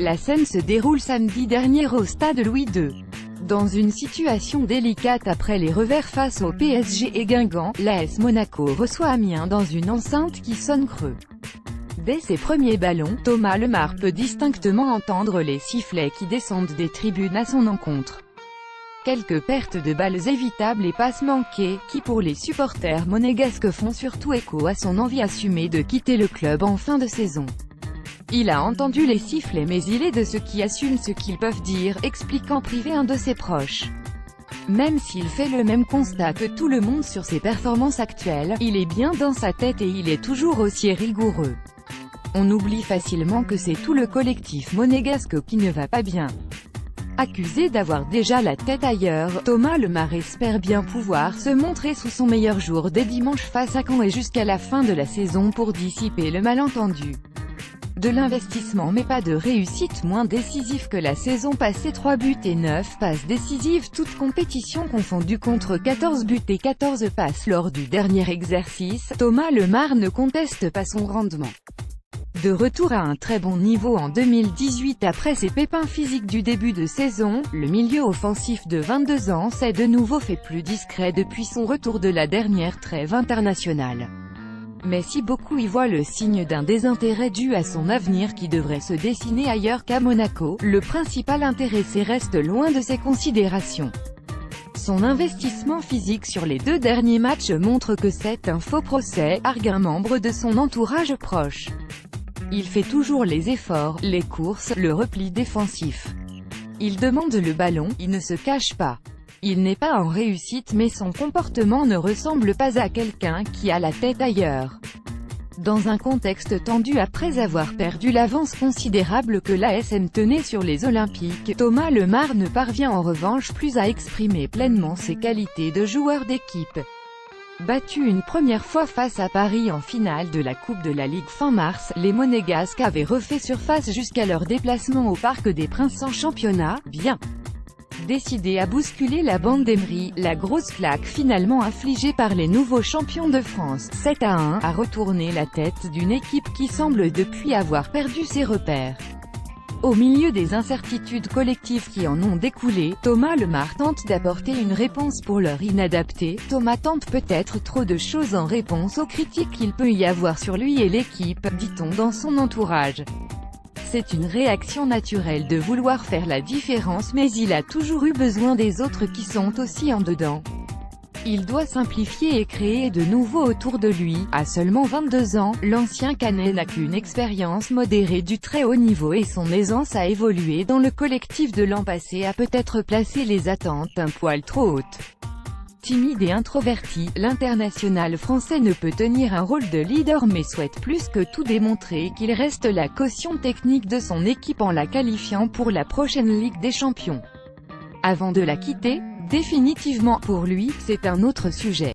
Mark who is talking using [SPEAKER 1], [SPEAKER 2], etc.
[SPEAKER 1] La scène se déroule samedi dernier au stade Louis II. Dans une situation délicate après les revers face au PSG et Guingamp, l'AS Monaco reçoit Amiens dans une enceinte qui sonne creux. Dès ses premiers ballons, Thomas Lemar peut distinctement entendre les sifflets qui descendent des tribunes à son encontre. Quelques pertes de balles évitables et passes manquées, qui pour les supporters monégasques font surtout écho à son envie assumée de quitter le club en fin de saison. Il a entendu les sifflets mais il est de ceux qui assument ce qu'ils peuvent dire, explique en privé un de ses proches. Même s'il fait le même constat que tout le monde sur ses performances actuelles, il est bien dans sa tête et il est toujours aussi rigoureux. On oublie facilement que c'est tout le collectif monégasque qui ne va pas bien. Accusé d'avoir déjà la tête ailleurs, Thomas Lemar espère bien pouvoir se montrer sous son meilleur jour dès dimanche face à Caen et jusqu'à la fin de la saison pour dissiper le malentendu. De l'investissement mais pas de réussite, moins décisif que la saison passée, 3 buts et 9 passes décisives toutes compétitions confondues contre 14 buts et 14 passes lors du dernier exercice. Thomas Lemar ne conteste pas son rendement. De retour à un très bon niveau en 2018 après ses pépins physiques du début de saison, le milieu offensif de 22 ans s'est de nouveau fait plus discret depuis son retour de la dernière trêve internationale. Mais si beaucoup y voient le signe d'un désintérêt dû à son avenir qui devrait se dessiner ailleurs qu'à Monaco, le principal intéressé reste loin de ces considérations. Son investissement physique sur les 2 derniers matchs montre que c'est un faux procès, argue un membre de son entourage proche. Il fait toujours les efforts, les courses, le repli défensif. Il demande le ballon, il ne se cache pas. Il n'est pas en réussite mais son comportement ne ressemble pas à quelqu'un qui a la tête ailleurs. Dans un contexte tendu après avoir perdu l'avance considérable que l'ASM tenait sur les Olympiques, Thomas Lemar ne parvient en revanche plus à exprimer pleinement ses qualités de joueur d'équipe. Battu une première fois face à Paris en finale de la Coupe de la Ligue fin mars, les Monégasques avaient refait surface jusqu'à leur déplacement au Parc des Princes en championnat, bien décidé à bousculer la bande d'Emery. La grosse claque finalement infligée par les nouveaux champions de France, 7-1, a retourné la tête d'une équipe qui semble depuis avoir perdu ses repères. Au milieu des incertitudes collectives qui en ont découlé, Thomas Lemar tente d'apporter une réponse pour l'heure inadaptée. Thomas tente peut-être trop de choses en réponse aux critiques qu'il peut y avoir sur lui et l'équipe, dit-on dans son entourage. C'est une réaction naturelle de vouloir faire la différence mais il a toujours eu besoin des autres qui sont aussi en dedans. Il doit simplifier et créer de nouveau autour de lui. À seulement 22 ans, l'ancien Canet n'a qu'une expérience modérée du très haut niveau et son aisance à évoluer dans le collectif de l'an passé a peut-être placé les attentes un poil trop hautes. Timide et introverti, l'international français ne peut tenir un rôle de leader mais souhaite plus que tout démontrer qu'il reste la caution technique de son équipe en la qualifiant pour la prochaine Ligue des Champions. Avant de la quitter, définitivement, pour lui, c'est un autre sujet.